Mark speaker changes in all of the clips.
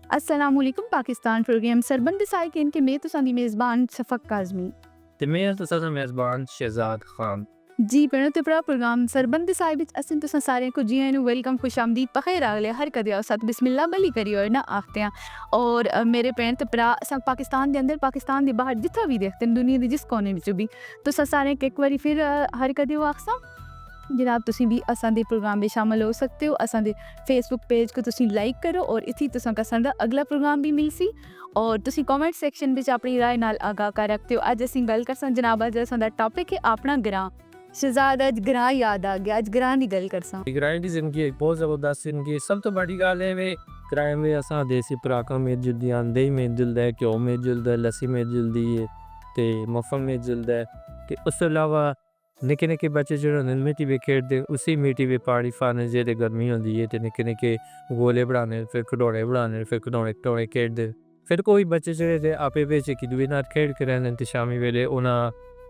Speaker 1: अस्सलामुअलैकुम पाकिस्तान प्रोग्राम सरबंद साइकिन के मैं तुसां दी मेज़बान शफक काज़मी।
Speaker 2: ते मैं तुसां मेज़बान शहजाद खान।
Speaker 1: जी भैणों ते भरा प्रोग्राम सरबंद साहिब विच असीं तुसां सारेयां को जी आयां नूं वेलकम खुशामदीद बखैर आगले हर कदे आओ सत बिस्मिल्लाह बली करियो ना आखते हैं। और मेरे भैन ते भरा असां पाकिस्तान दे अंदर पाकिस्तान दे बाहर जित्था भी देखते न दुनिया दे जिस कोने विच भी तुसां सारेयां इक बारी फिर हर कदे ओ आखसां जनाब तुसीं भी असां दे प्रोग्राम में शामिल हो सकते हो। असां दे फेसबुक पेज को तुसीं लाइक करो और इत्थी तुसां कसां दा अगला प्रोग्राम भी मिलसी और तुसीं कमेंट सेक्शन विच अपनी राय नाल आगाह कर रखते हो। अज असीं गल करसां जनाब अज असां दा टॉपिक है अपना ग्रां। शहजाद अज ग्रां याद आ गया, अज ग्रां दी गल करसां।
Speaker 2: ग्रां दी जिंदगी एक बहुत ज़बरदस्त जिंदगी सब तो बड़ी गल है वे ग्रां में असां देसी खुराकां मिल जुलदियां दही मिल जुलदा है घ्यो मिल जुलदा है लस्सी मिल जुलदी है ते मक्खन मिल जुलदा है ते उस तो अलावा निक्के निक्के बच्चे जेह्ड़े होंदे मिट्टी बिच खेढदे उसी मिट्टी बिच पानी पाने जेह्दे गर्मी होंदी है ते निक्के निक्के गोले बनाने फिर खडौने बनाने फिर खडौने खेढदे फिर कोई बच्चे जेह्ड़े ते आपे बिच इक दूए नाल खेढ के रैह्ने ते शामी वेले उन्हां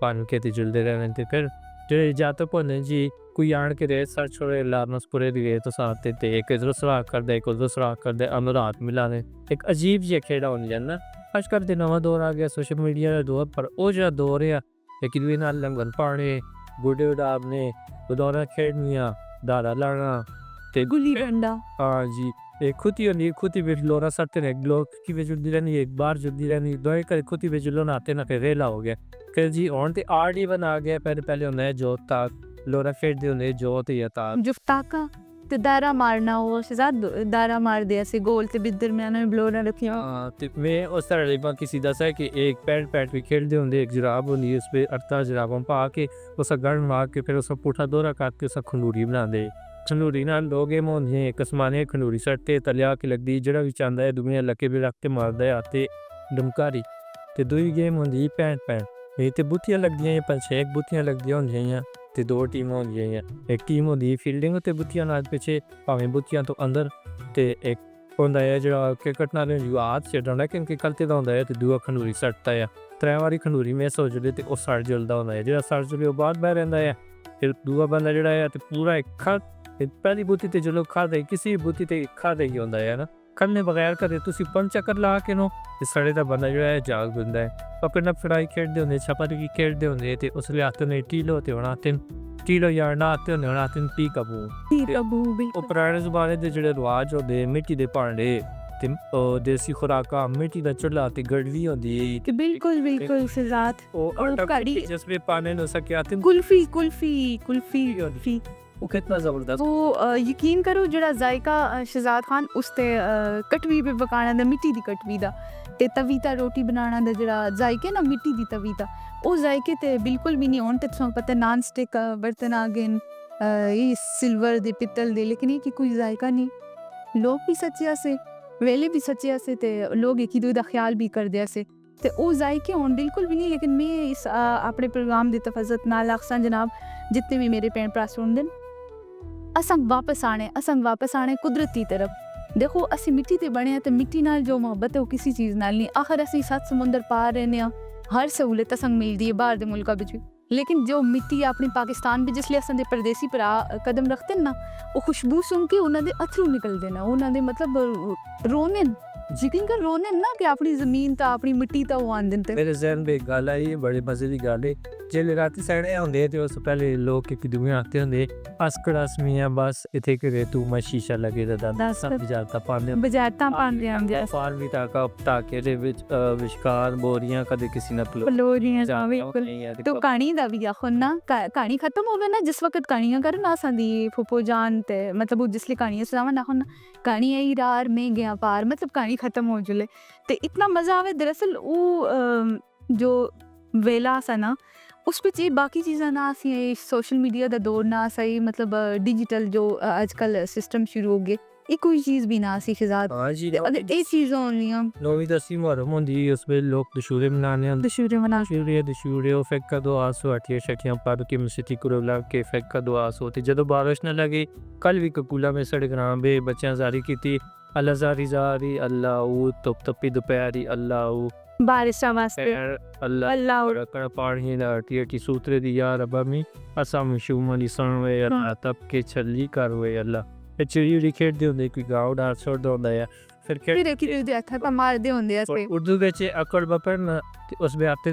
Speaker 2: पानी खेती जुलदे रैह्ने ते फिर जेह्ड़े जातक होंदे जी कोई आन के रेत सर छोड़े लारनस पुरे दी रेत साथ ते एक इधर सुराख करदा एक उधर सुराख करदा अंदर हाथ मिलाने एक अजीब जी खेड़ा होंदियां ना। अजकल ते नवां दौर आ गया सोशल मीडिया दा दौर पर ओह जेह्ड़ा दौर है इक दूए नाल लंघन पाने गुड्डे उडारने बदौरा खेडनियां दाड़ा लाना ते
Speaker 1: गुल्ली डंडा
Speaker 2: हाँ जी एक खुती होंदी खुती बिच लोरा सट्टे ने लोग की बिच जुलदी रहनी एक बार जुलदी रहनी दोए कर खुती बिच लोनाते ना फिर रेला हो गया फिर जी हुण ते आर्ट ही बना गया पहले होंदा है जोत ताक लोरा खेडदे होंदे जोत या ताक
Speaker 1: जुफ्ताका ते दायरा मारना हो शहजाद दायरा मार दे ऐसे गोल ते बिच दरमियान में ब्लोरा रखियां।
Speaker 2: ते मैं उस तरह की किसी दसा है कि एक पैंट भी खेलते होंगे एक जुराब होंगी उस पर अड़ता जुराबों पा के उसका गढ़ मार के फिर उसका पुठा दौरा करके उसका खंडूरी बनाते खंडूरी ना लोग एम होंगे एक आसमानी खंडूरी सट्टे तलिया के लगती जरा भी चाहता है दुनिया लके भी रख के मारदा है आते डमकारी ते दुई गेम होंगी पैंट ये ते बुत्तियां लगदियां पंज छे बुत्तियां लगदियां होंदियां ते दो टीम होंदियां एक टीम होंदी फील्डिंग ते बुत्तियां नाल पिछे भावें बुत्तियां तो अंदर ते एक होंदा है जेह्ड़ा क्रिकेट नाल हाथ छड्डना क्योंकि गलती दा होंदा है ते दूआ खंडूरी सट्टदा है त्रै वारी खंडूरी मिस हो जुले ते ओह सड़ जुलदा होंदा है जेह्ड़ा सड़ जुले ओह बाहर बह रहिंदा है फिर दूआ बंदा जेह्ड़ा है ते पूरा एक खा पहली बुत्ती ते जो खादे किसी भी बुत्ती ते खादे ही होंदा है ना खन्ने बगैर कदे तुसी 5 चक्कर ला के नो ते सड़े दा बंदा जेह्ड़ा है जाग दिंदा है अपना फड़ाई खेडदे होंदे छपरकी खेडदे होंदे ते उसले आते ने टीलो ते होना तिन टीलो यार ना आते होंदे होना तिन पी कबू
Speaker 1: बिल्कुल
Speaker 2: ਉਹ ਪੁਰਾਣੇ ਜ਼ਮਾਨੇ ਦੇ ਜਿਹੜੇ ਰਿਵਾਜ ਹੁੰਦੇ ਮਿੱਟੀ ਦੇ ਭਾਂਡੇ ਤੇ ਦੇਸੀ ਖੁਰਾਕਾਂ ਮਿੱਟੀ ਦਾ ਚੁੱਲ੍ਹਾ ਤੇ ਗੜਵੀ ਹੁੰਦੀ
Speaker 1: कि बिल्कुल बिल्कुल शहजाद
Speaker 2: ਉਹ
Speaker 1: और कड़ी
Speaker 2: ਜਿਸ ਵਿੱਚ ਪਾਣੇ ਨੂੰ ਸਕਿਆ ਤੇ
Speaker 1: कुल्फी कुल्फी कुल्फी
Speaker 2: ਉਹ ਕਿੰਨਾ ਜ਼ਬਰਦਸਤ
Speaker 1: वो यकीन करो जरा जायका शहजाद खान उसते कटवी पे पकाना दा मिट्टी दी कटवी दा ते तवी ता रोटी बनाना दा जरा जायके ना मिट्टी दी तवी दा ओ जायके ते बिल्कुल भी नहीं होन ते तुहां पता नॉन स्टिक बर्तन आ गए ये सिल्वर दे पित्तल दे लेकिन ये कि कोई जायका नहीं लोग भी सच्चे से वेले भी सच्चे से ते लोग एक दूए दा ख्याल भी करदे से ते ओ जायके होन बिल्कुल भी नहीं। लेकिन मैं इस अपने प्रोग्राम दी तफज़त नाल आखसां जनाब जितने भी मेरे भैन भरा सुनदे असां वापस आने कुदरत की तरफ देखो असी मिट्टी ते बने ते मिट्टी नाल जो मोहब्बत है वो किसी चीज़ नाल नहीं। आखिर असी 7 समुंदर पार रहने हर सहूलत असां मिलदी है बाहर दे मुल्कां विच भी लेकिन जो मिट्टी अपनी पाकिस्तान भी जिसले असां दे परदेसी भरा कदम रखते ना वो खुशबू सुन के उन्हां दे अथरू निकलदे ना उन्हां दे मतलब रोने यकीन कर रोने ना कि अपनी ज़मीन ता अपनी मिट्टी ता वो आंदे ते
Speaker 2: मेरे ज़हन में एक गल आई बड़े मज़े की गल है जेल्लै राती सड़े होंदे ते उस पहले लोग इक दूए आते होंदे अस कड़ास मियां बस इत्थे करे तू मैं शीशा लगे दा सब बजारता पाने
Speaker 1: बजारता पांदे आंदे
Speaker 2: फार भी ताके दे विच विचकार बोरियां कदे किसी ना
Speaker 1: पलोरियां जावे तो कहानी दा भी आखो ना कहानी खत्म होवे ना जिस वक्त कहानियां करन ना साडी फुफो जान ते मतलब वो जिसले कहानियां सुनावन ना हो ना कहानी आई रार में गया पार मतलब कहानी खत्म हो जुले ते इतना मजा आवे दरअसल वो जो वेला सा ना उस पे ये बाकी चीज़ां ना सी सोशल मीडिया दा दौर ना सही मतलब डिजिटल जो आजकल सिस्टम शुरू हो गए ये कोई चीज़ भी ना सी खिजात
Speaker 2: हाँ जी
Speaker 1: अगर ये चीज़ां होनियां
Speaker 2: 9वीं 10वीं मुहर्रम होंदी उस वे लोग दशूरे मनाने आंदे दशूरे ओ फेक्का दो आसो अठिया शठियां पर के मस्जिद को लग के फेक्का दो आसो ते जदों बारिश ना लगे कल भी ककूला में सड़क ग्राम बे बच्चों जारी की अल्लाह जारी अल्लाह तप तपी दोपहरी अल्लाह
Speaker 1: बारिश वास्ते
Speaker 2: अल्लाह रकड़ पानी दा टी सूत्रे दी यार रब्बा मी असा मशूमली सणवे अल्लाह तब के छली करवे अल्लाह चिड़ी उड़ी खेडदे होंदे कोई गाँव डार छोड़दा होंदा है ਫਿਰ ਖੇਡ
Speaker 1: ਫਿਰ ਕਿ ਦੇ ਹੱਥ ਪਾ ਮਾਰਦੇ ਹੁੰਦੇ ਅਸੀਂ
Speaker 2: ਉਰਦੂ ਵਿੱਚ ਅਕੜ ਬਕੜ ਨਾ ਤੇ ਉਸ ਵਿੱਚ ਆਤੇ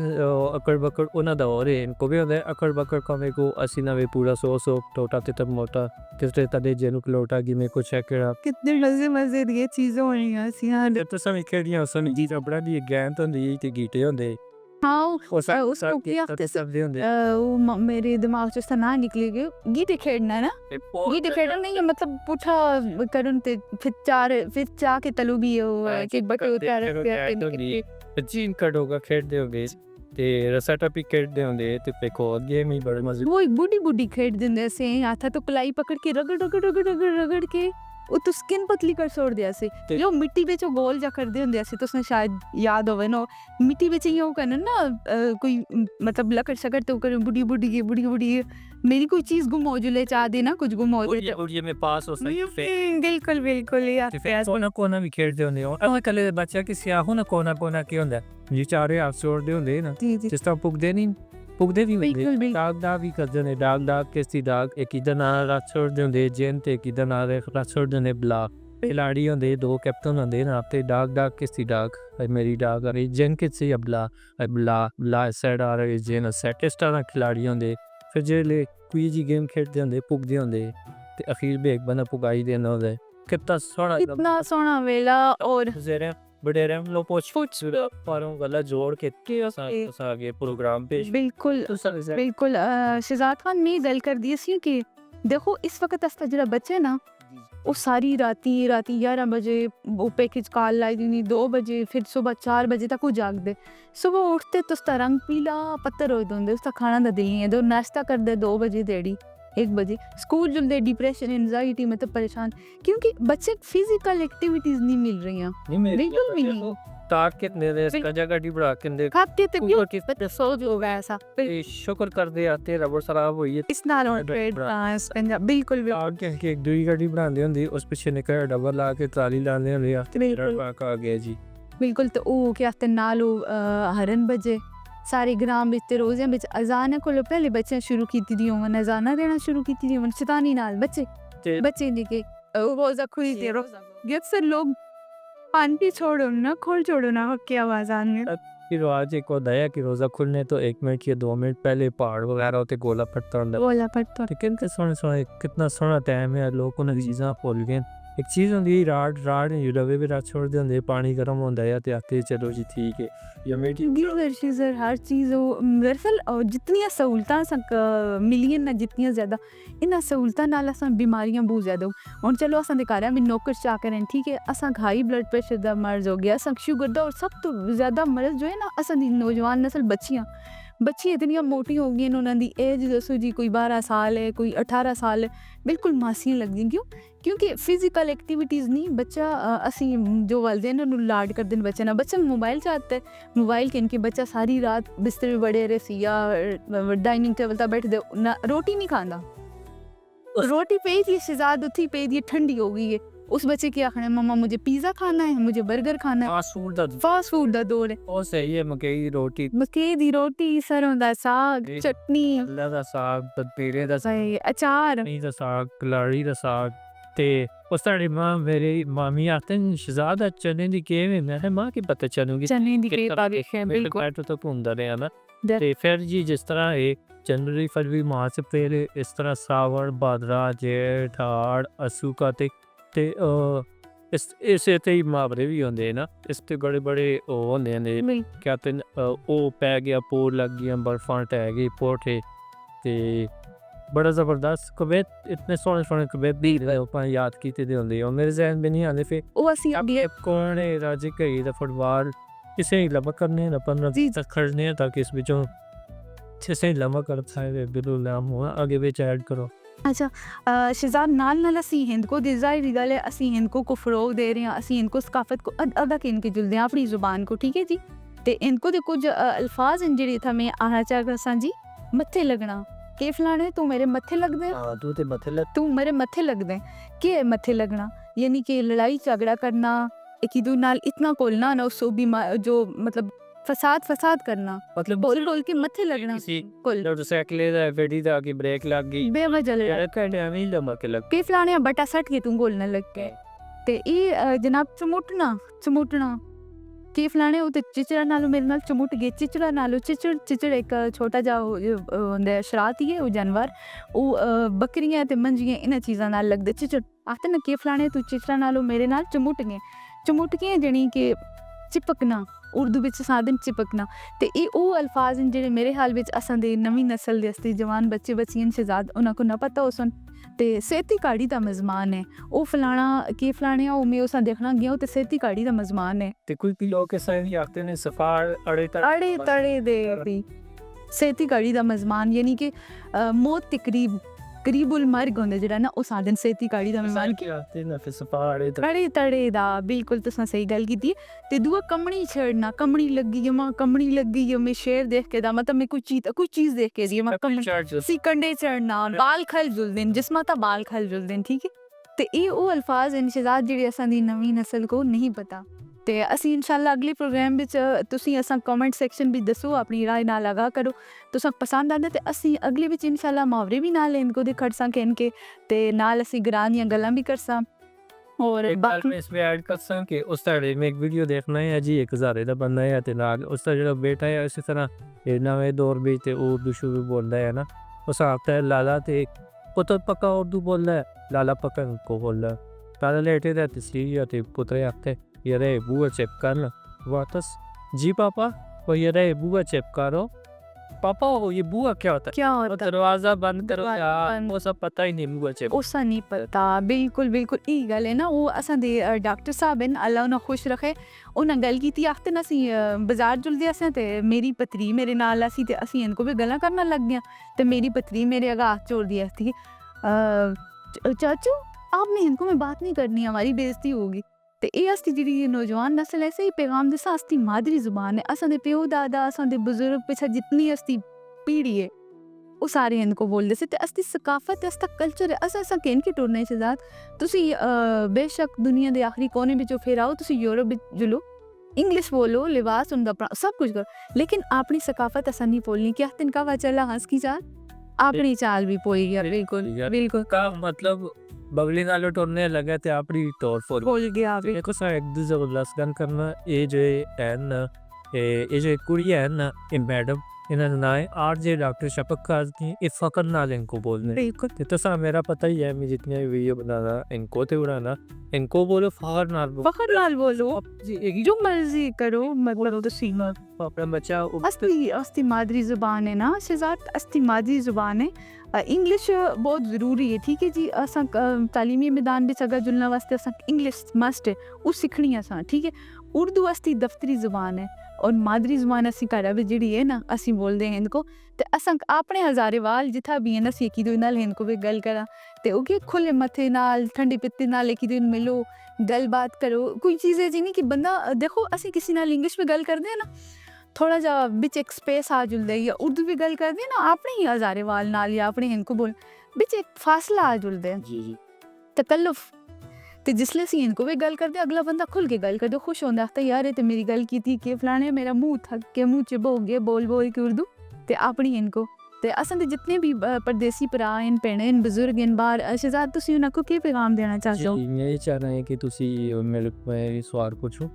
Speaker 2: ਅਕੜ ਬਕੜ ਉਹਨਾਂ ਦਾ ਹੋਰ ਹੈ ਇਨਕੋ ਵੀ ਹੁੰਦਾ ਅਕੜ ਬਕੜ ਕਮੇ ਕੋ ਅਸੀਂ ਨਾ ਵੇ ਪੂਰਾ ਸੋ ਟੋਟਾ ਤੇ ਤਬ ਮੋਟਾ ਕਿਸਤੇ ਤਦੇ ਜੇਨੂ ਲੋਟਾ ਕਿ ਮੇ ਕੁਛ ਹੈ ਕਿਹੜਾ
Speaker 1: ਕਿੰਨੇ ਮਜ਼ੇ ਦੀਆਂ ਚੀਜ਼ਾਂ ਹੋਣੀਆਂ ਸੀ ਹਾਂ
Speaker 2: ਤੇ ਸਮੇਂ ਖੇਡੀਆਂ ਸਨ ਜੀ ਆਪਣਾ ਦੀ ਗੇਮ ਤਾਂ ਹੁੰਦੀ ਤੇ ਗੀਟੇ ਹੁੰਦੇ
Speaker 1: ਹਾਂ
Speaker 2: ਉਸ
Speaker 1: उसको क्या
Speaker 2: ਤੇ ਸਭ ਦੇ ਹੁੰਦੇ
Speaker 1: वो मेरे दिमाग से उसका ना निकले गए गीटे खेलना ना गीटे खेलना नहीं है मतलब पुठा करुन ते फिर चा के तलु भी हो कि बटे उतार
Speaker 2: ਚੀਨ ਕੜੋਗਾ ਖੇਡਦੇ ਹੁੰਦੇ ਤੇ ਰਸਾ ਟੱਪੀ ਖੇਡਦੇ ਹੁੰਦੇ ਤੇ ਪੇਕੋ ਗੇਮ ਹੀ ਬੜੇ ਮਜ਼ੇ
Speaker 1: वो एक बूढ़ी खेड दिंदे से हाथा तो कलाई पकड़ के रगड़ के ਉਹ तो स्किन पतली कर छोड़ दिया से जो मिट्टी ਵਿੱਚ ਗੋਲ ਜਾ ਕਰਦੇ ਹੁੰਦੇ ਸੀ ਤੁਸੀਂ ਸ਼ਾਇਦ ਯਾਦ ਹੋਵੇ ਨਾ ਮਿੱਟੀ ਵਿੱਚ ਹੀ ਉਹ ਕਰਨ ਨਾ ਕੋਈ मतलब लकड़ शकड़ तो कर बूढ़ी मेरी कोई चीज गुम हो जुले चाह देना कुछ गुम हो
Speaker 2: और ये में पास हो सकते
Speaker 1: बिल्कुल यार
Speaker 2: ਕੋਨਾ ਕੋਨਾ ਵੀ ਖੇਡਦੇ ਹੁੰਦੇ ਹੋ ਉਹ ਕੱਲੇ ਬੱਚਾ ਕਿ ਸਿਆਹੋ ਨਾ ਕੋਨਾ ਕੀ ਹੁੰਦਾ ਜੀ ਚਾਰੇ ਆਪ ਛੋੜਦੇ ਹੁੰਦੇ ਨਾ ਜਿਸ ਤਰ੍ਹਾਂ ਪੁੱਗਦੇ ਵੀ ਹੁੰਦੇ ਦਾਗ ਵੀ ਕਰਦੇ ਨੇ ਦਾਗ ਕਿਸੀ ਦਾਗ ਇੱਕ ਇਧਰ ਨਾਲ ਰੱਖ ਛੋੜਦੇ ਹੁੰਦੇ ਜੇਨ ਤੇ ਕਿਧਰ ਨਾਲ ਰੱਖ ਛੋੜਦੇ ਨੇ ਬਲਾ ਖਿਲਾੜੀ ਹੁੰਦੇ ਦੋ ਕੈਪਟਨ ਹੁੰਦੇ ਨਾ ਤੇ ਦਾਗ ਕਿਸੀ ਦਾਗ ਮੇਰੀ ਦਾਗ ਅਰੇ ਜੇਨ ਕਿਸੀ ਬਲਾ ਸਾਈਡ ਆ ਰਹੇ ਜੇਨ ਸੈਟਿਸਟ ਆ ਖਿਲਾੜੀ ਹੁੰਦੇ ਫਿਰ ਜਿਹੜੇ ਕੋਈ ਜੀ ਗੇਮ ਖੇਡਦੇ ਹੁੰਦੇ ਪੁੱਗਦੇ ਹੁੰਦੇ ਤੇ ਅਖੀਰ ਬੇਕ ਬਣਾ ਪੁਗਾਈ ਦੇ ਨਾ ਹੁੰਦੇ
Speaker 1: कितना सोना वेला और
Speaker 2: बड़े रैम लो पोच पारों गला जोड़ के आगे प्रोग्राम पे
Speaker 1: बिल्कुल शहजाद खान ने गल कर दी सी कि देखो इस वक्त अस जरा बच्चे ना वो सारी राती 11 बजे वो पैकेज कॉल लाई दी 2 बजे फिर सुबह 4 बजे तक वो जागदे सुबह उठते तो उसका रंग पीला पत्थर हो होंगे उसका खाना दा दिल नहीं है दो नाश्ता करदे 2 बजे देड़ी 1 बजे स्कूल जुलते डिप्रेशन एंजाइटी मतलब परेशान क्योंकि बच्चे फिजिकल एक्टिविटीज नहीं मिल रही हैं बिल्कुल भी नहीं
Speaker 2: ताक कितने ने इसका जगह डी बड़ा किंदे
Speaker 1: खाते तो क्यों पता सो जो होगा ऐसा
Speaker 2: शुक्र कर दे आते रबर खराब हुई है
Speaker 1: इस नाल ऑन ट्रेड फ्रांस पंजाब बिल्कुल
Speaker 2: आगे के एक दूसरी गाड़ी बनांदे हुंदी उस पीछे निकल डबल ला के ट्राली लांदे हुंदे आ आ गया जी
Speaker 1: बिल्कुल तो ओ क्या आते नाल हरन बजे सारे ग्राम ਵਿੱਚ ਤੇ ਰੋਜ਼ਿਆਂ ਵਿੱਚ ਅਜ਼ਾਨ ਕੋਲ ਪਹਿਲੇ ਬੱਚੇ ਸ਼ੁਰੂ ਕੀਤੀ ਦੀ ਹੋਣ ਅਜ਼ਾਨਾ ਦੇਣਾ ਸ਼ੁਰੂ ਕੀਤੀ ਦੀ ਹੋਣ ਸ਼ੈਤਾਨੀ ਨਾਲ ਬੱਚੇ ਨੇ ਕਿ ਰੋਜ਼ਾ ਖੁੱਲੀ ਤੇ ਰੋਜ਼ਾ ਅਕਸਰ ਲੋग पानी छोड़ो ना छोड़ो ना की आवाज आने
Speaker 2: फिर आज एक होता है कि रोजा खुलने तो 1 मिनट या 2 मिनट पहले पहाड़ वगैरह होते गोला फटता
Speaker 1: होता
Speaker 2: लेकिन सोने कितना सोना टाइम है लोग उन्हें चीज़ां भुल गए एक चीज़ होंदी राड रवे भी रात छोड़ दे होंदे पानी गर्म होंदा है ते आते चलो जी ठीक है या मेरी
Speaker 1: गीजर हर चीज़ दरअसल जितनी सहूलतां मिलियन ना जितनी ज़्यादा इन्हां सहूलतां नाल असां बीमारियां बहुत ज़्यादा हुण चलो असां दे घर में नौकर चाकर हैं ठीक है असां हाई ब्लड प्रेशर दा मर्ज हो गया असां शुगर दा और सब तो ज़्यादा मर्ज जो है ना असां दी नौजवान नस्ल बच्चियां इतनी मोटी हो गई उन्होंने दी एज दसो जी कोई 12 साल है कोई 18 साल है बिल्कुल मासियां लगदियां क्योंकि फिजिकल एक्टिविटीज़ नहीं बच्चा असी जो वालदेन उन्होंने लाड करते हैं बच्चा मोबाइल चाहता है मोबाइल के इनके बच्चा सारी रात बिस्तर में बड़े रहे सी या डाइनिंग टेबल तक बैठ दे रोटी नहीं खाना रोटी पे दी शहजाद उठी पे दी ठंडी हो गई है उस बच्चे की आखना मम्मा मुझे पिज़्ज़ा खाना है मुझे बर्गर खाना है फास्ट फूड दा दौर है
Speaker 2: ओ सही है मकई
Speaker 1: दी रोटी सरों दा साग चटनी
Speaker 2: अल्लाह दा साग तपेरे दा
Speaker 1: अचार
Speaker 2: नहीं दा साग कलाड़ी दा साग ते उस ताड़ी मां मेरी मामी आते हैं शहजाद चने दी केव है मैं मां की पता चलूंगी
Speaker 1: चने दी केव आगे है बिल्कुल
Speaker 2: तो घूमदा रहा ना ते फिर जी जिस तरह एक जनवरी फरवरी मार्च अप्रैल इस तरह सावन भादरा जेठ हाड़ असू का ते इसे ते मुहावरे भी होंदे ना इस ते बड़े होंदे ने क्या ते ओ पै गया पोर लग गया बर्फां टह गई पोठे ते बड़ा ज़बरदस्त कवित इतने सोहने कवित भी याद कीते दे होंदे मेरे ज़हन में नहीं आते फिर
Speaker 1: ओ असी अब ये
Speaker 2: कौन है राजे कई दा फुटबॉल इसे लंबा करने ना 15 तक खड़ने ताकि इस विचों से लंबा करता है बिल्कुल आगे विच ऐड करो
Speaker 1: अच्छा शहजाद नाल असी हिंद को ज़ाहिर गल है असी हिंद को फ़रोग दे रहे हैं असी इनको सकाफत को अदा के इनके जुलते हैं अपनी ज़ुबान को ठीक है जी ते इनको दे कुछ अल्फाज हैं जेह्ड़े था मैं आना चाहता सा जी मत्थे लगना के फलाने तू मेरे मत्थे लग दे तू मेरे मत्थे लग दे के मत्थे लगना यानी कि लड़ाई झगड़ा करना एक दूसरे नाल इतना कोलना ना उसको भी जो मतलब फसाद करना मतलब बोल के मत्थे लगना कुल
Speaker 2: मोटरसाइकिल दा वेडी दा की ब्रेक लग गई
Speaker 1: बेवजह
Speaker 2: करने हमें लम्बा के लग
Speaker 1: के फलाने बटा सट के तू बोलने लग के ਤੇ ਇਹ ਜਨਾਬ ਚਮੁੱਟਣਾ ਕੀ ਫਲਾਣੇ ਉਹ ਤੇ ਚਿਚੜਾ ਨਾਲੋਂ ਮੇਰੇ ਨਾਲ ਚਮੁੱਟ ਗਏ, ਚਿਚੜਾ ਨਾਲੋਂ ਚਿਚੜ ਇੱਕ ਛੋਟਾ ਜਿਹਾ ਹੁੰਦਾ ਸ਼ਰਾਰਤੀ ਹੈ ਉਹ ਜਾਨਵਰ, ਉਹ ਬੱਕਰੀਆਂ ਤੇ ਮੰਜੀਆਂ ਇਹਨਾਂ ਚੀਜ਼ਾਂ ਨਾਲ ਲੱਗਦੇ ਚਿਚੜ ਆਖਦੇ ਨਾ ਕੀ ਫਲਾਣੇ ਤੂੰ ਚਿਚੜਾ ਨਾਲੋਂ ਮੇਰੇ ਨਾਲ ਚਮੁੱਟ ਗਏ ਜਾਣੀ ਕਿ ਚਿਪਕਣਾ, ਉਰਦੂ ਵਿੱਚ ਸਾਧਨ ਚਿਪਕਣਾ। ਤੇ ਇਹ ਉਹ ਅਲਫਾਜ਼ ਨੇ ਜਿਹੜੇ ਮੇਰੇ ਹਾਲ ਵਿੱਚ ਅਸਾਂ ਦੇ ਨਵੀਂ ਨਸਲ ਦੇ ਅਸਤੀ ਜਵਾਨ ਬੱਚੇ ਬੱਚੀਆਂ ਸ਼ਹਿਜ਼ਾਦ ਉਹਨਾਂ ਕੋ ਨਾ ਪਤਾ ਹੋ ਸਨ। ਤੇ ਸੇਤੀ ਕਾੜੀ ਦਾ ਮਜ਼ਮਾਨ ਹੈ ਉਹ ਫਲਾਣਾ ਕੀ ਫਲਾਣੇ ਉਹ ਮੈਂ ਉਸਾਂ ਦੇਖਣਾ ਗਿਆ ਉਹ ਤੇ ਸੇਤੀ ਕਾੜੀ ਦਾ ਮਜ਼ਮਾਨ ਹੈ।
Speaker 2: ਤੇ ਕੋਈ ਲੋਕ ਇਸ ਤਰ੍ਹਾਂ ਆਖਦੇ ਨੇ ਸਫਾਰ ਅੜੇ
Speaker 1: ਤੜੇ ਦੇ ਵੀ ਸੇਤੀ ਕਾੜੀ ਦਾ ਮਜ਼ਮਾਨ ਯਾਨੀ ਕਿ ਮੌਤ ਤੇ ਕਰੀਬੁਲ ਮਰਗ ਹੁੰਦਾ ਜਿਹੜਾ ਨਾ ਉਹ ਸਾਧਨ ਸੇਤੀ ਕਾੜੀ ਦਾ ਮਜ਼ਮਾਨ
Speaker 2: ਕੀ ਆਖਦੇ ਨੇ ਫਿਰ ਸਫਾਰ
Speaker 1: ਅੜੇ ਤੜੇ ਦਾ ਬਿਲਕੁਲ ਤੁਸੀਂ ਸਹੀ ਗੱਲ ਕੀਤੀ। ਤੇ ਦੂਆ ਕਮਣੀ ਛੇੜਨਾ, ਕਮਣੀ ਲੱਗੀ ਮੈਂ ਸ਼ੇਰ ਦੇਖ ਕੇ ਦਾ ਮਤਲਬ ਮੈਂ ਕੋਈ ਚੀਜ਼ ਦੇਖ ਕੇ ਜੀ ਮੈਂ ਸੀ ਕੰਡੇ ਚੜਨਾ, ਬਾਲ ਖਲ ਜੁਲਦਨ ਜਿਸਮਾਂ ਤਾਂ ਬਾਲ ਖਲ ਜੁਲਦਨ ਠੀਕ ਹੈ। ਤੇ ਇਹ ਉਹ ਅਲਫਾਜ਼ ਇੰਸ਼ਜ਼ਾਦ ਜਿਹੜੇ ਅਸਾਂ ਦੀ ਨਵੀਂ ਨਸਲ ਕੋ ਨਹੀਂ ਪਤਾ। ਤੇ ਅਸੀਂ ਇਨਸ਼ਾਅੱਲਾ ਅਗਲੇ ਪ੍ਰੋਗਰਾਮ ਵਿੱਚ ਤੁਸੀਂ ਅਸਾਂ ਕਮੈਂਟ ਸੈਕਸ਼ਨ ਵਿੱਚ ਦੱਸੋ ਆਪਣੀ ਰਾਏ ਨਾਲ ਲਗਾ ਕਰੋ ਤੁਸੀਂ ਪਸੰਦ ਆਉਂਦਾ ਤੇ ਅਸੀਂ ਅਗਲੇ ਵਿੱਚ ਇਨਸ਼ਾਅੱਲਾ ਮੁਹਾਵਰੇ ਵੀ ਨਾਲ ਇਨਕੋ ਦੇ ਖੜਸਾਂ ਕਹਿਣ ਕੇ ਤੇ ਨਾਲ ਅਸੀਂ ਗਰਾਂ ਦੀਆਂ ਗੱਲਾਂ ਵੀ ਕਰਸਾਂ। और
Speaker 2: बाकी में इसमें ऐड कर सकें कि उस तरह में एक वीडियो देखना है जी 1000 का बंदा है ते नाल उस तरह जो बेटा है इसी तरह ये नवे दौर भी ते उर्दू शुरू बोलता है ना उस आपता है लाला ते पुत्र पक्का उर्दू बोल रहा है, लाला पक्का को बोल रहा है। पहले लेटे रहते सी या ते पुत्र आते ये रे बुआ चेक कर वापस जी पापा वो ये रे बुआ चेक करो पापा वो ये बुआ क्या होता है दरवाजा बंद करो यार वो सब पता ही नहीं बुआ चेक
Speaker 1: उसा नहीं पता। बिल्कुल ये गल है ना वो असां दे डॉक्टर साहब हैं अल्लाह उन्हें खुश रखे उन्हें गल की आखते ना असीं बाजार जुलदे असें ते मेरी पत्री मेरे नाल असी ते असीं इनको भी गल्लां करना लग गया ते मेरी पत्री मेरे अगा हाथ जोड़ दिया थी चाचू आपने इनको में बात नहीं करनी हमारी बेइज्जती होगी। ते ये अस जी नौजवान नस्ल ऐसे ही पैगाम दिसा अस्ती मादरी जुबान है असां दे प्यो दादा असां दे बुजुर्ग पिछा जितनी अस्ती पीढ़ी है वो सारे इनको बोलते से ते अस्ती सकाफत अस्ता कल्चर है असा कहन के टुरने शहजाद तुसी बेशक दुनिया दे आखिरी कोने विचों फिर आओ तुसी यूरोप विच जुलो इंग्लिश बोलो लिबास उनका सब कुछ करो लेकिन अपनी सकाफत असा नहीं बोलनी क्या तिनका वा चला हंस की चाल अपनी चाल भी पोई गया बिल्कुल
Speaker 2: का मतलब बगली नालो टोरने लगा ते आपरी तौर पर
Speaker 1: बोल गया
Speaker 2: देखो सा एक दूसरे को लसगन करना ये जो है ना ये जो कुड़ी है ना ये मैडम इन्होंने ना है आरजे डॉक्टर शफक काज़मी ये फ़कर नाल इनको बोलने
Speaker 1: बिल्कुल
Speaker 2: तो सा मेरा पता ही है मैं जितने भी वीडियो बनाना इनको ते उड़ाना इनको बोलो फ़कर नाल
Speaker 1: बोलो जो मर्जी करो मतलब तो सीमा
Speaker 2: अपना बच्चा
Speaker 1: अस्ती मादरी ज़ुबान है ना शहजाद अस्ती मादरी ज़ुबान है। इंग्लिश बहुत ज़रूरी है ठीक है जी असां तालीमी मैदान में अगर जुलने वास्ते असां इंग्लिश मस्ट है वो सीखनी असां ठीक है। उर्दू अस्ती दफ्तरी ज़ुबान है और मादरी ज़ुबान असी घर भी जी है ना असी बोलते हैं इनको तो असां अपने हज़ारे वाल जिथा भी है ना असी एक नाल इनको भी गल करा तो ओके खुले मथे नाल ठंडी पित्ती नाल एक दिन मिलो गल बात करो कोई चीज़ है जी नहीं कि बंदा देखो असी किसी नाल इंग्लिश में गल करते हैं ना थोड़ा जा बिच एक स्पेस आ जुलदा या उर्दू भी गल करते हैं ना अपने ही हज़ारे वाल नाल या अपने इनको बोल बिच एक फासला आ जुलदा है
Speaker 2: जी
Speaker 1: तकल्लुफ तो जिसले असी इनको भी गल करते अगला बंदा खुल के गल करते खुश होंदा आखता यार ते मेरी गल की थी कि फलाने मेरा मुंह थक के मुंह च हो गए बोल के उर्दू ते अपनी इनको ते असां दे जितने भी परदेसी भरा इन भैणे इन बुजुर्ग इन बाहर शहजाद तुसी उनको की पैगाम देना चाहते हो?
Speaker 2: मैं ये चाह रहा है कि तुसी मेरे सवाल पूछो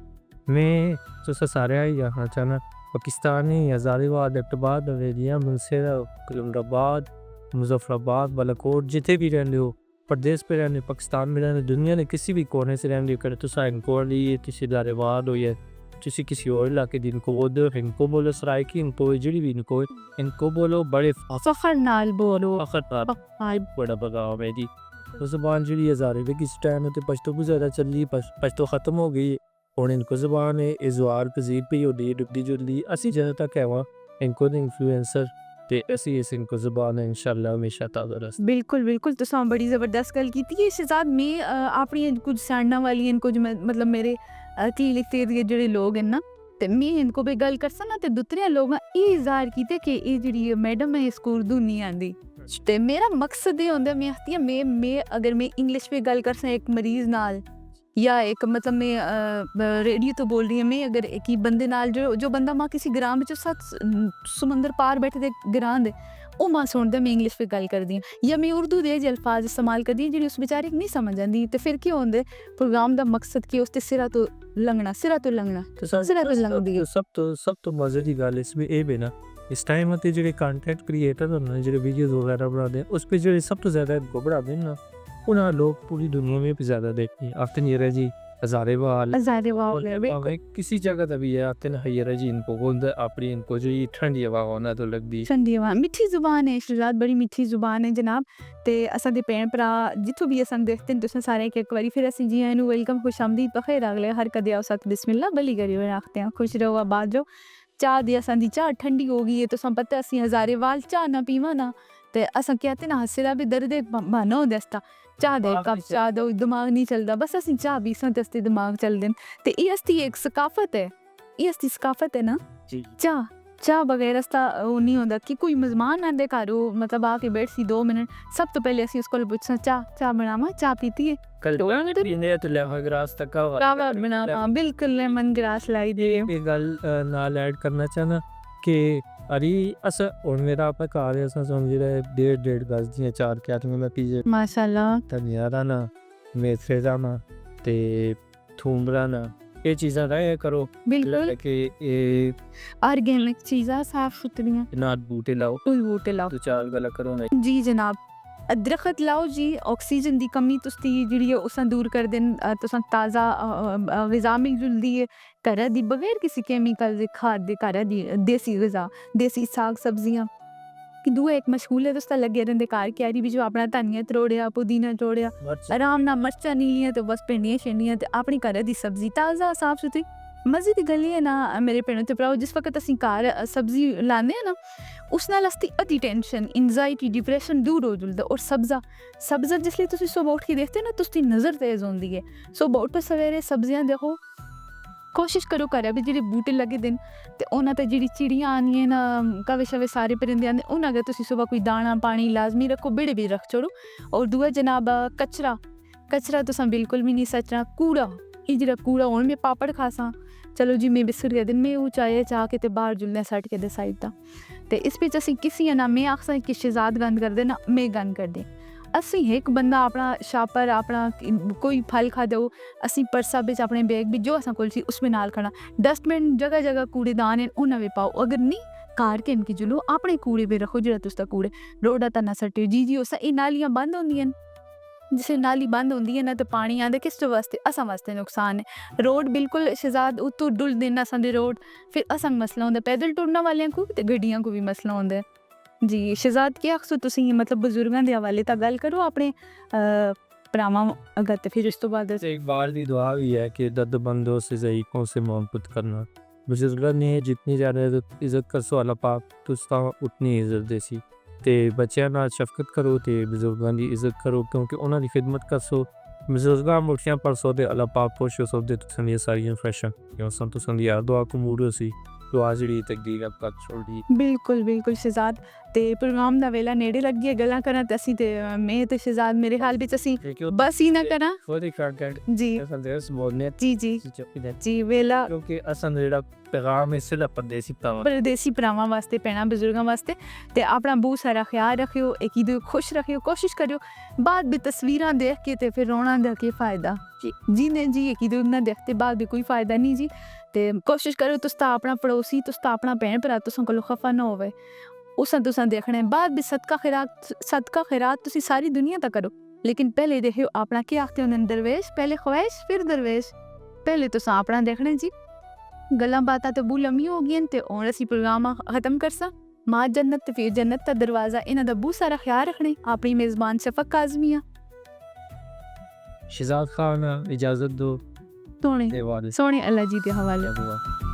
Speaker 2: मैं तो सारे ही आखना चाहना पाकिस्तानी हज़ारीबाग अब्बोटाबाद नवेदिया मुनसेरा कलमराबाद मुजफ्फराबाद बालाकोट जिथे भी रहने हो प्रदेश पे रहने पाकिस्तान में रहने दुनिया ने किसी भी कोने से रहने करे तो इनको लिए किसी दारेवाद हो या किसी और इलाके दिन को इनको बोलो सराइकी इनको जड़ी भी इनको बोलो बड़े
Speaker 1: फखर नाल बोलो
Speaker 2: बड़ा बगाव मेरी तो ज़बान जी हज़ारे किस टाइम होते पश्तो को ज़्यादा चली पश्तो ख़त्म हो गई और इनको ज़बान है इज़वार पजीर पे होती है डुबदी जुलदी असी जहाँ तक है वहाँ इनको इन्फ्लुएंसर ते असी इस इनको ज़बान है इंशाल्लाह हमेशा ताज़ा
Speaker 1: बिल्कुल तो साम बड़ी ज़बरदस्त गल की थी शहजाद मैं अपनी कुछ सड़ना वाली इनको जो मतलब मेरे की लिखते दिए जोड़े लोग हैं ना तो मैं इनको भी गल कर सकना तो दूसरे लोग ये इज़हार किते कि ये जी मैडम है इसको उर्दू नहीं आती तो मेरा मकसद ये होंदा मैं आखती मैं अगर मैं इंग्लिश में गल कर एक मरीज़ नाल या एक मतलब मैं रेडियो तो बोल रही हूँ मैं अगर एक ही बंदे नाल जो बंदा मां किसी ग्रां विच समुंदर पार बैठे दे ग्रां दे ਉਹ ਮਾਂ ਸੁਣਦਾ ਮੈਂ ਇੰਗਲਿਸ਼ ਵਿੱਚ ਗੱਲ ਕਰਦੀ ਹਾਂ ਜਾਂ ਮੈਂ ਉਰਦੂ ਦੇ ਜਿਹੇ ਅਲਫਾਜ਼ ਇਸਤੇਮਾਲ ਕਰਦੀ ਹਾਂ ਜਿਹੜੀ ਉਸ ਵਿਚਾਰੇ ਨਹੀਂ ਸਮਝ ਆਉਂਦੀ ਤੇ ਫਿਰ ਕੀ ਹੁੰਦੇ ਪ੍ਰੋਗਰਾਮ ਦਾ ਮਕਸਦ ਕੀ ਉਸ ਤੇ ਸਿਰਾ ਤੋਂ ਲੰਘਣਾ ਸਿਰਾ ਤੋਂ ਲੰਘਦੀ
Speaker 2: ਸਭ ਤੋਂ ਮਜ਼ੇ ਦੀ ਗੱਲ ਇਸ ਵਿੱਚ ਇਹ ਵੀ ਨਾ ਇਸ ਟਾਈਮ ਤੇ ਜਿਹੜੇ ਕੰਟੈਂਟ ਕ੍ਰੀਏਟਰ ਹੁੰਦੇ ਜਿਹੜੇ ਵੀਡੀਓਜ਼ ਵਗੈਰਾ ਬਣਾਉਂਦੇ ਉਸ पे ਜਿਹੜੇ ਸਭ ਤੋਂ ਜ਼ਿਆਦਾ ਬਣਾਉਂਦੇ ਨੇ ਨਾ ਉਹਨਾਂ ਲੋਕ ਪੂਰੀ ਦੁਨੀਆ में भी ज़्यादा देखते हैं आते नहीं रहे जी हज़ारेवाल किसी जगह का भी है आते ना है जी इनको बोलते अपनी इनको जो ये ठंडी हवा होना तो लगती
Speaker 1: ठंडी हवा मिठी जुबान है शहजाद बड़ी मिठी जुबान है जनाब ते असां दे भैन भरा जिथों भी असां देखते हैं तुसें सारे एक बारी फिर असीं जी आनू वेलकम खुशामदीद बखैर अगले हर कदे आओ साथ बिस्मिल्लाह भली करियो आखते हैं खुश रहो आबाद रहो चाह दी असां दी चाह ठंडी हो गई है तो पता असीं हज़ारेवाल चाह ना पीवा ना ते असां कहते ना हस्से दा भी दर्द बहाना होंदा इसदा चाह दे कप चाह दो दिमाग नहीं चलता बस असीं चाह भी सां ते असते दिमाग चलदे न ते ये असती एक सकाफत है ये असती सकाफत है ना
Speaker 2: जी
Speaker 1: चाह बगैर असता वो नहीं होंदा कि कोई मेहमान आंदे घर मतलब आके बैठ सी 2 मिनट सब तो पहले असीं उसको पुछना चाह बनावा चाह पीती है
Speaker 2: कल पीने तो लेमन ग्रास तक का
Speaker 1: बनावा बिल्कुल लेमन ग्रास लाई दे
Speaker 2: ये गल नाल ऐड करना चाहना कि अरे अस हुण मेरा अपना घर है असां समझ रहे 1.5 गज दियां 4 कैटरिंग में पीजे
Speaker 1: माशाल्लाह
Speaker 2: धनिया दा ना मेथरे दा ना ते थूम दा ना ये चीज़ां रहा करो
Speaker 1: बिल्कुल
Speaker 2: कि ये
Speaker 1: ऑर्गेनिक चीज़ां साफ सुथरियां
Speaker 2: नाट बूटे लाओ तो 4 गला करो ना
Speaker 1: जी जनाब दरखत लाओ जी ऑक्सीजन की कमी तुसदी जिहड़ी है उसां दूर कर देन तुसां ताज़ा ग़िज़ा मिल जुलदी है घरा दी बगैर किसी केमिकल दे खाद दे घरा दी देसी ग़िज़ा देसी साग सब्जियां कि दूआ एक मशगूल है तुसदा लगे रहिंदे घर क्यारी भी जो अपना धनिया त्रोड़िया पुदीना त्रोड़िया आराम नाल मर्चां नहीं लियां तो बस भिंडियां शिंडियां ते अपनी घरा दी सब्जी ताज़ा साफ सुथरी मज़े की गल है ना मेरे भैनों ते भराओ जिस वक्त असीं घर सब्जी लाने हैं ना उस नाल असदी अद्धी टेंशन एंजाइटी डिप्रैशन दूर हो जुलदा और सब्ज़ा जिसलिए तुसीं सुबह उठ के देखते ना तुसदी नज़र तेज़ होंदी है सुबह उठ सवेरे सब्जियां देखो कोशिश करो घर भी जेह्ड़े बूटे लगे दे ते उन्हां ते जेह्ड़ी चिड़ियां आनियां ना कवे शवे सारे परिंदे आंदे उन्हां अगर तुसीं सुबह कोई दाना पानी लाजमी रखो बेड़े भी रख छोड़ो और दूआ जनाब कचरा तुसां बिल्कुल भी नहीं सचना कूड़ा ये जेह्ड़ा कूड़ा हुण में पापड़ खासां चलो जी मैं बिस्कुट कह दिन में वो चाह के ते बाहर जुलने सट के दे साइड दा ते इस बिच असीं किसी ना मैं आखसां कि शहजाद गंद कर दे ना मैं गंद कर दे असीं एक बंदा अपना शापर अपना कोई फल खा दो असीं परसा बिच अपने बैग बिच जो असां कोल सी उसमें नाल खड़ा डस्टबिन जगह जगह कूड़ेदान हैं उन्हां में पाओ अगर नहीं घर के इनकी जुलो अपने कूड़े पे रखो जेह्ड़ा तुसदा कूड़े रोडा ता ना सट्टियो जी उस एह् नालियां बंद होंदियां जिसे नाली बंद होंदी है ना तो पानी आंदा किस वास्ते असां वास्ते नुकसान है रोड बिल्कुल शहजाद उत्तों डुल देना असां दे रोड फिर असां मसला होंदा पैदल टुरना वालियां को ते गड्डियां को भी मसला होंदा है जी शहजाद क्या आखसो तुसीं मतलब बुजुर्गां दे हवाले तां गल करो अपने भरावां अगर ते फिर इस तो बाद
Speaker 2: एक बार की दुआ भी है कि दर्दमंदों से ज़ईफ़ों से मोहब्बत करना बुजुर्गों ने जितनी ज़्यादा इज़्ज़त करसो अल्लाह पाक तुस्ता उतनी इज़्ज़त देसी ते बच्चों नाल शफकत करो ते बुजुर्गों की इज़्ज़त करो क्योंकि उन्होंने खिदमत करसो बुजुर्गां मुठियां परसो ते अल्लाह पाक खुश हो सो ते तुसां दी सारियां ख्वाहिशां क्यों तुसां दी यार दुआ कबूल होसी दुआ जिहड़ी तकदीर अब तक छोड़ी
Speaker 1: बिल्कुल शहजाद ते प्रोग्राम दा वेला नेड़े लग गया गल्लां करां ते असीं ते मैं ते शहजाद मेरे हाल विच असीं बस ही ना करां
Speaker 2: फॉर कंटेंट
Speaker 1: जी
Speaker 2: संदेश बोलने
Speaker 1: जी वेला
Speaker 2: क्योंकि असां जेह्ड़ा पैगाम है सिर्फ
Speaker 1: परदेसी भरावां वास्ते भैणां बुजुर्गां वास्ते ते अपना बहुत सारा ख्याल रखियो एक ही दूए खुश रखियो कोशिश करियो बाद भी तस्वीरां देख के ते फिर रोना दा केह् फायदा जी ने जी एक ही दूए ना देखते बाद भी कोई फायदा नहीं जी ते कोशिश करो तुसदा अपना पड़ोसी तुसदा अपना भैन भरा तुसां कोलों खफा ना होवे तुसां देखने बाद भी सदका खैरात तुसी सारी दुनिया दा करो लेकिन पहले देखियो अपना क्या आखते होंदे दरवेश पहले ख्वाहिश फिर दरवेश पहले तुसां अपना देखने जी गल्लां बातां ते बहुत लम्मी हो गईयां ते हुण असीं प्रोग्राम खत्म करसां मां जन्नत ते फिर जन्नत दा दरवाज़ा इन्हां दा बहुत सारा ख्याल रखने अपनी मेज़बान शफक काज़मिया
Speaker 2: शहजाद खान इजाज़त दो
Speaker 1: सोने अल्लाह जी दे हवाले